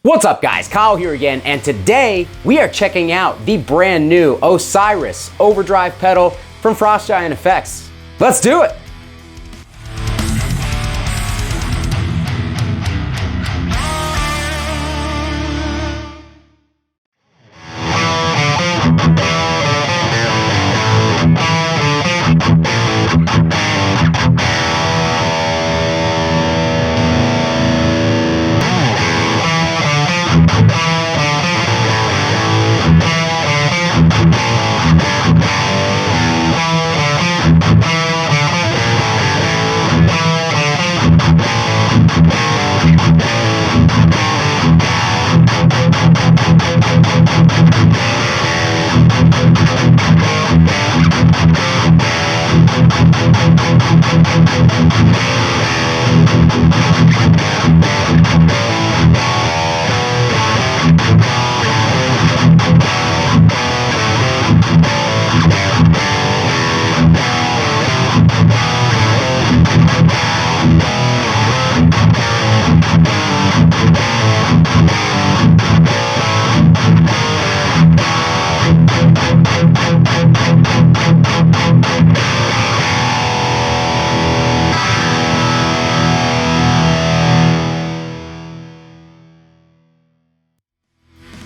What's up guys, Kyle here again, and today we are checking out the brand new Osiris Overdrive pedal from Frost Giant Effects. Let's do it!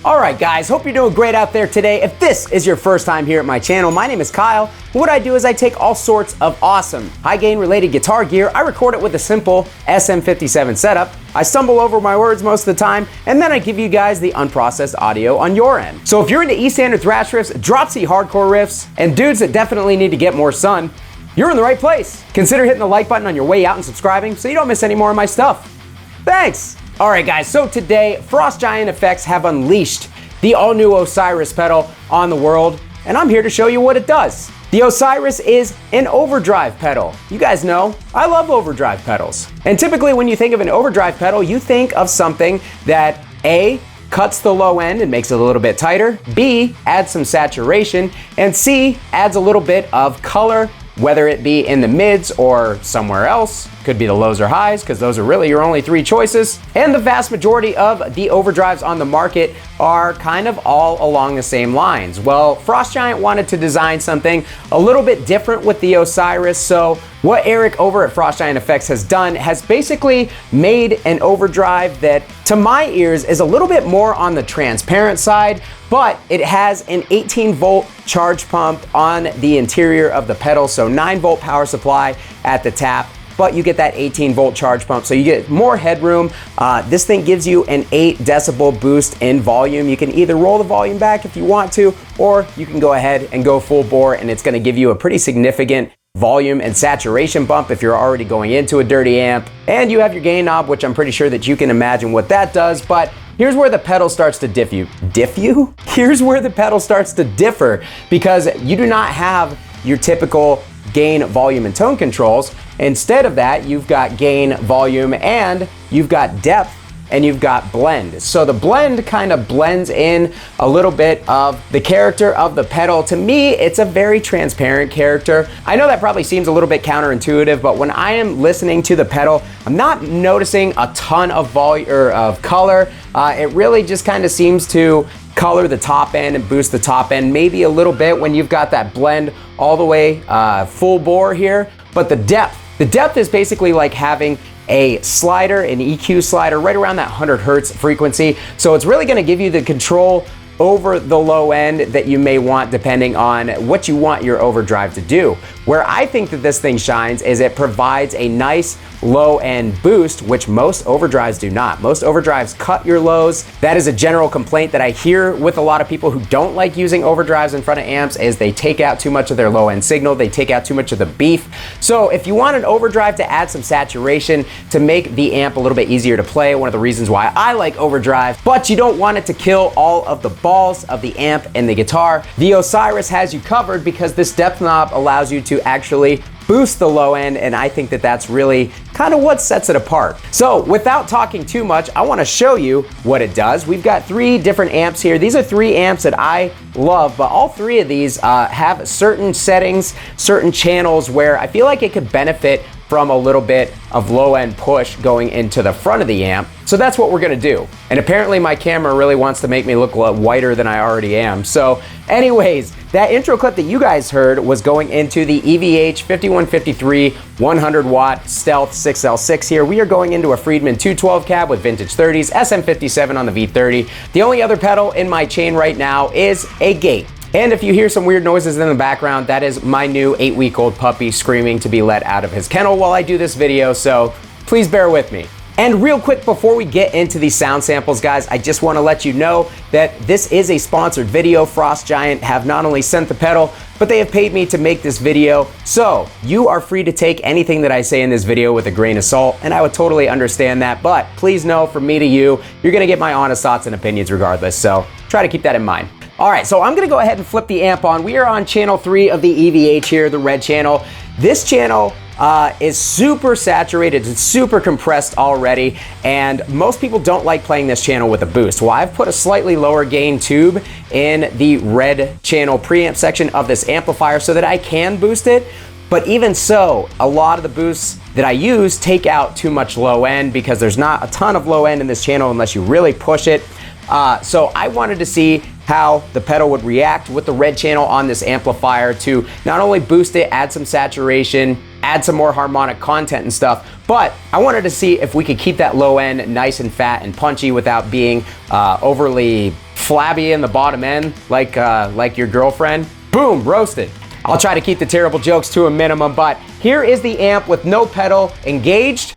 Alright guys, hope you're doing great out there today. If this is your first time here at my channel, my name is Kyle. What I do is I take all sorts of awesome, high gain related guitar gear, I record it with a simple SM57 setup, I stumble over my words most of the time, and then I give you guys the unprocessed audio on your end. So if you're into E-standard thrash riffs, drop C hardcore riffs, and dudes that definitely need to get more sun, you're in the right place. Consider hitting the like button on your way out and subscribing so you don't miss any more of my stuff. Thanks! Alright guys, so today, Frost Giant Effects have unleashed the all-new Osiris pedal on the world, and I'm here to show you what it does. The Osiris is an overdrive pedal. You guys know, I love overdrive pedals. And typically when you think of an overdrive pedal, you think of something that A, cuts the low end and makes it a little bit tighter, B, adds some saturation, and C, adds a little bit of color, whether it be in the mids or somewhere else. Could be the lows or highs, because those are really your only three choices. And the vast majority of the overdrives on the market are kind of all along the same lines. Well, Frost Giant wanted to design something a little bit different with the Osiris, so what Eric over at Frost Giant Effects has done has basically made an overdrive that, to my ears, is a little bit more on the transparent side, but it has an 18-volt charge pump on the interior of the pedal, so 9-volt power supply at the tap, but you get that 18-volt charge pump, so you get more headroom. This thing gives you an 8 decibel boost in volume. You can either roll the volume back if you want to, or you can go ahead and go full bore, and it's gonna give you a pretty significant volume and saturation bump if you're already going into a dirty amp. And you have your gain knob, which I'm pretty sure that you can imagine what that does, but here's where the pedal starts to Here's where the pedal starts to differ, because you do not have your typical gain, volume, and tone controls. Instead of that, you've got gain, volume, and you've got depth, and you've got blend. So the blend kind of blends in a little bit of the character of the pedal. To me, it's a very transparent character. I know that probably seems a little bit counterintuitive, but when I am listening to the pedal, I'm not noticing a ton of volume or of color. It really just kind of seems to color the top end and boost the top end maybe a little bit when you've got that blend all the way full bore here. But the depth is basically like having a slider, an EQ slider, right around that 100 hertz frequency. So it's really gonna give you the control over the low end that you may want depending on what you want your overdrive to do. Where I think that this thing shines is it provides a nice low end boost, which most overdrives do not. Most overdrives cut your lows. That is a general complaint that I hear with a lot of people who don't like using overdrives in front of amps, is they take out too much of their low end signal, they take out too much of the beef. So if you want an overdrive to add some saturation, to make the amp a little bit easier to play, one of the reasons why I like overdrive, but you don't want it to kill all of the balls of the amp and the guitar, the Osiris has you covered, because this depth knob allows you to actually boost the low end, and I think that that's really kind of what sets it apart. So without talking too much, I want to show you what it does. We've got 3 different amps here. These are 3 amps that I love, but all 3 of these have certain settings, certain channels where I feel like it could benefit from a little bit of low end push going into the front of the amp. So that's what we're gonna do. And apparently my camera really wants to make me look a lot whiter than I already am. So anyways, that intro clip that you guys heard was going into the EVH 5153 100 watt Stealth 6L6 here. We are going into a Friedman 212 cab with vintage 30s, SM57 on the V30. The only other pedal in my chain right now is a gate. And if you hear some weird noises in the background, that is my new 8-week-old puppy screaming to be let out of his kennel while I do this video, so please bear with me. And real quick, before we get into these sound samples, guys, I just want to let you know that this is a sponsored video. Frost Giant have not only sent the pedal, but they have paid me to make this video. So you are free to take anything that I say in this video with a grain of salt, and I would totally understand that. But please know, from me to you, you're going to get my honest thoughts and opinions regardless. So try to keep that in mind. All right, so I'm gonna go ahead and flip the amp on. We are on channel 3 of the EVH here, the red channel. This channel is super saturated, it's super compressed already, and most people don't like playing this channel with a boost. Well, I've put a slightly lower gain tube in the red channel preamp section of this amplifier so that I can boost it. But even so, a lot of the boosts that I use take out too much low end because there's not a ton of low end in this channel unless you really push it. So I wanted to see how the pedal would react with the red channel on this amplifier to not only boost it, add some saturation, add some more harmonic content and stuff, but I wanted to see if we could keep that low end nice and fat and punchy without being overly flabby in the bottom end like your girlfriend. Boom, roasted. I'll try to keep the terrible jokes to a minimum, but here is the amp with no pedal engaged.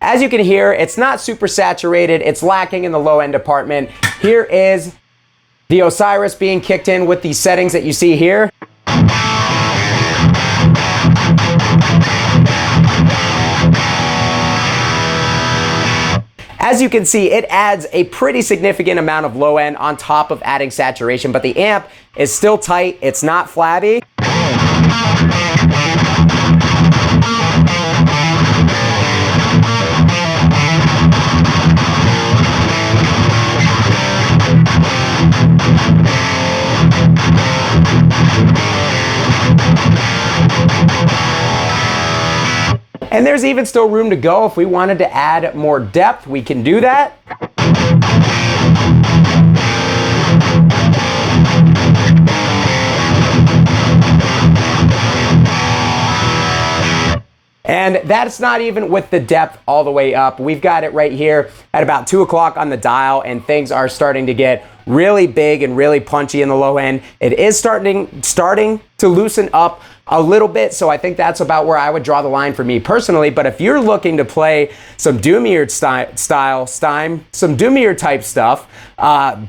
As you can hear, it's not super saturated. It's lacking in the low end department. Here is the Osiris being kicked in with the settings that you see here. As you can see, it adds a pretty significant amount of low end on top of adding saturation, but the amp is still tight. It's not flabby. And there's even still room to go. If we wanted to add more depth, we can do that. And that's not even with the depth all the way up. We've got it right here at about 2 o'clock on the dial, and things are starting to get really big and really punchy in the low end. It is starting to loosen up a little bit, so I think that's about where I would draw the line for me personally. But if you're looking to play some doomier some doomier type stuff,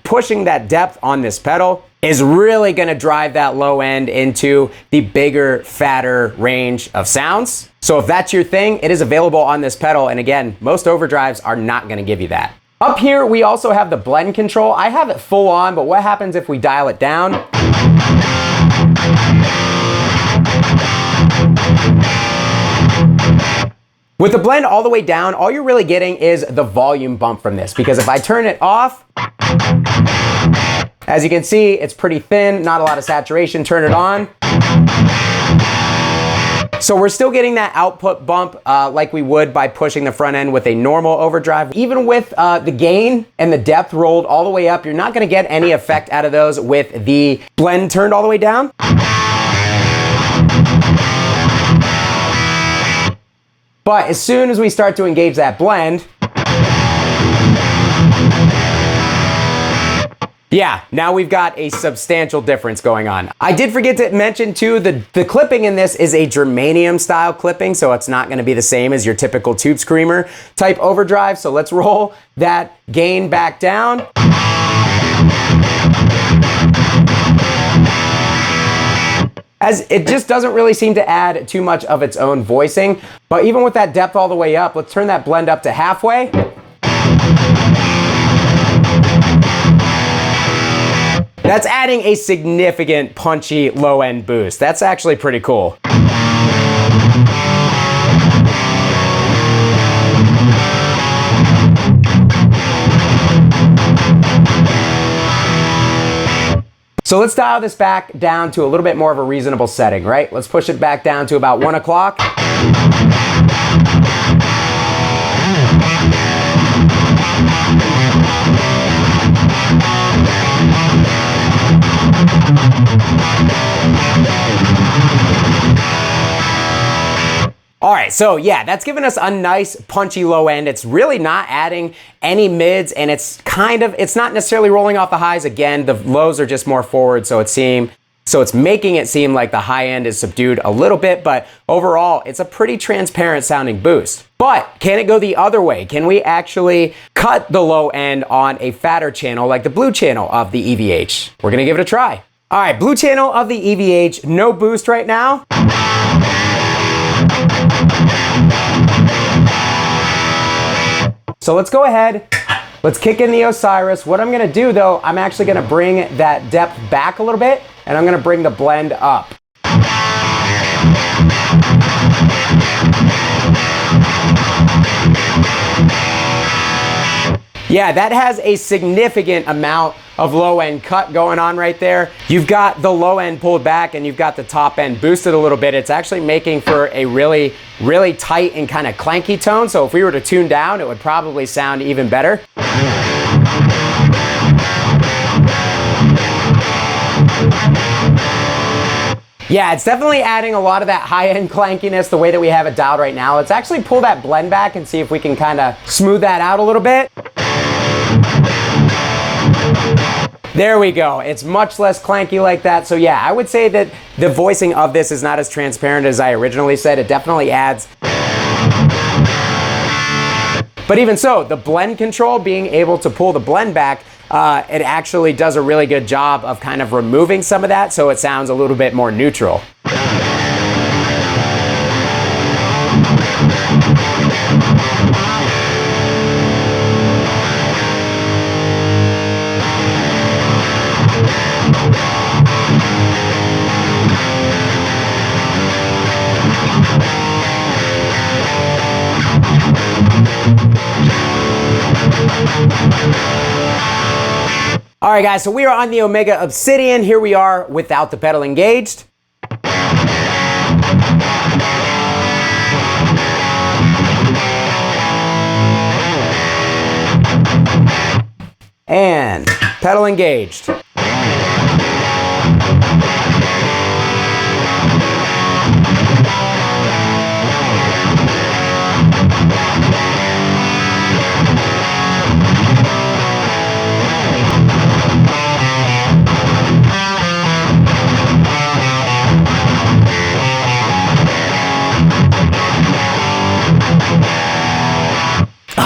pushing that depth on this pedal is really gonna drive that low end into the bigger, fatter range of sounds. So if that's your thing, it is available on this pedal. And again, most overdrives are not gonna give you that. Up here, we also have the blend control. I have it full on, but what happens if we dial it down? With the blend all the way down, all you're really getting is the volume bump from this, because if I turn it off, as you can see, it's pretty thin, not a lot of saturation. Turn it on. So we're still getting that output bump like we would by pushing the front end with a normal overdrive. Even with the gain and the depth rolled all the way up, you're not gonna get any effect out of those with the blend turned all the way down. But as soon as we start to engage that blend, yeah, now we've got a substantial difference going on. I did forget to mention too, the clipping in this is a germanium style clipping, so it's not gonna be the same as your typical tube screamer type overdrive. So let's roll that gain back down. As it just doesn't really seem to add too much of its own voicing. But even with that depth all the way up, let's turn that blend up to halfway. That's adding a significant punchy low end boost. That's actually pretty cool. So let's dial this back down to a little bit more of a reasonable setting, right? Let's push it back down to about 1 o'clock. right, so yeah, that's given us a nice punchy low end. It's really not adding any mids, and it's not necessarily rolling off the highs. Again, the lows are just more forward, so it's making it seem like the high end is subdued a little bit, but overall, it's a pretty transparent sounding boost. But can it go the other way? Can we actually cut the low end on a fatter channel like the blue channel of the EVH? We're gonna give it a try. All right, blue channel of the EVH, no boost right now. So let's go ahead, let's kick in the Osiris. What I'm gonna do though, I'm actually gonna bring that depth back a little bit, and I'm gonna bring the blend up. Yeah, that has a significant amount of low end cut going on right there. You've got the low end pulled back and you've got the top end boosted a little bit. It's actually making for a really, really tight and kind of clanky tone. So if we were to tune down, it would probably sound even better. Yeah, it's definitely adding a lot of that high-end clankiness the way that we have it dialed right now. Let's actually pull that blend back and see if we can kind of smooth that out a little bit. There we go. It's much less clanky like that. So yeah, I would say that the voicing of this is not as transparent as I originally said. It definitely adds. But even so, the blend control, being able to pull the blend back, it actually does a really good job of kind of removing some of that, so it sounds a little bit more neutral. All right, guys, so we are on the Omega Obsidian. Here we are without the pedal engaged. And pedal engaged.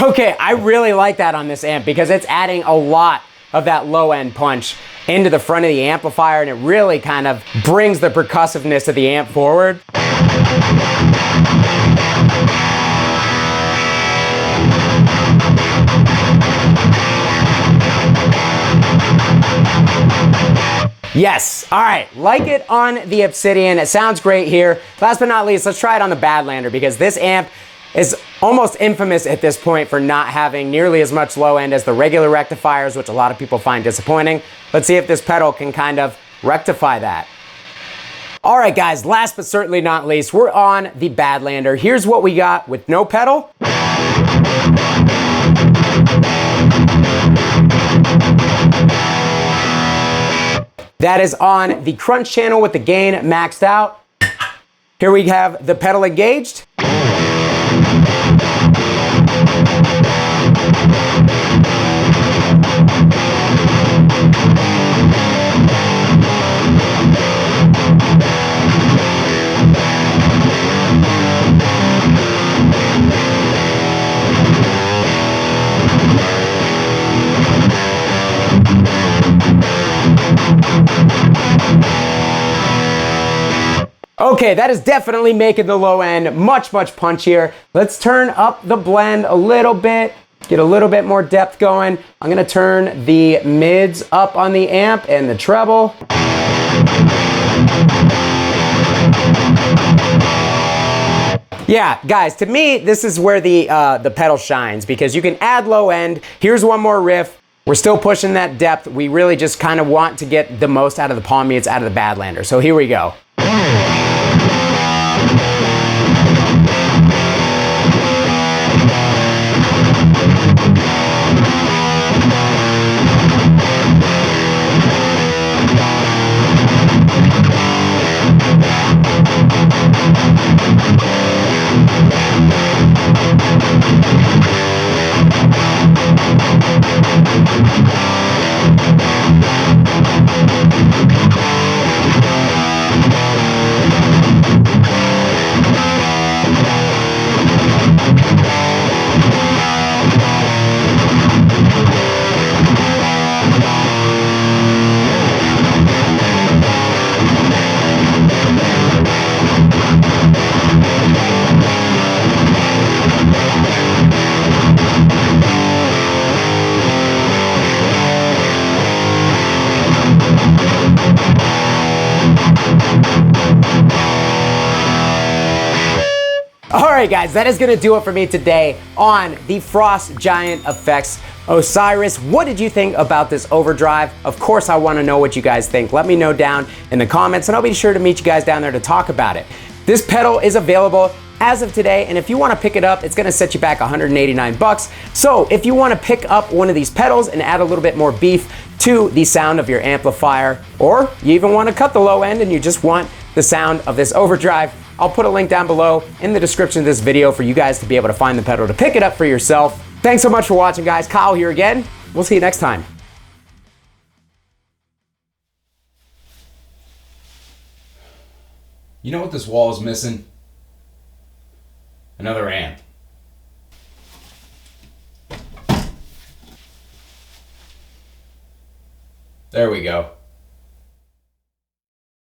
Okay, I really like that on this amp because it's adding a lot of that low end punch into the front of the amplifier, and it really kind of brings the percussiveness of the amp forward. Yes, all right, like it on the Obsidian. It sounds great here. Last but not least, let's try it on the Badlander because this amp is almost infamous at this point for not having nearly as much low end as the regular rectifiers, which a lot of people find disappointing. Let's see if this pedal can kind of rectify that. All right, guys, last but certainly not least, we're on the Badlander. Here's what we got with no pedal. That is on the crunch channel with the gain maxed out. Here we have the pedal engaged. Okay, that is definitely making the low end much, much punchier. Let's turn up the blend a little bit, get a little bit more depth going. I'm gonna turn the mids up on the amp and the treble. Yeah, guys, to me, this is where the pedal shines because you can add low end. Here's one more riff. We're still pushing that depth. We really just kind of want to get the most out of the palm mutes out of the Badlander. So here we go. Alright guys, that is going to do it for me today on the Frost Giant Osiris. What did you think about this overdrive? Of course I want to know what you guys think. Let me know down in the comments and I'll be sure to meet you guys down there to talk about it. This pedal is available as of today, and if you want to pick it up, it's going to set you back 189 bucks. So if you want to pick up one of these pedals and add a little bit more beef to the sound of your amplifier, or you even want to cut the low end and you just want the sound of this overdrive, I'll put a link down below in the description of this video for you guys to be able to find the pedal to pick it up for yourself. Thanks so much for watching, guys. Kyle here again. We'll see you next time. You know what this wall is missing? Another amp. There we go.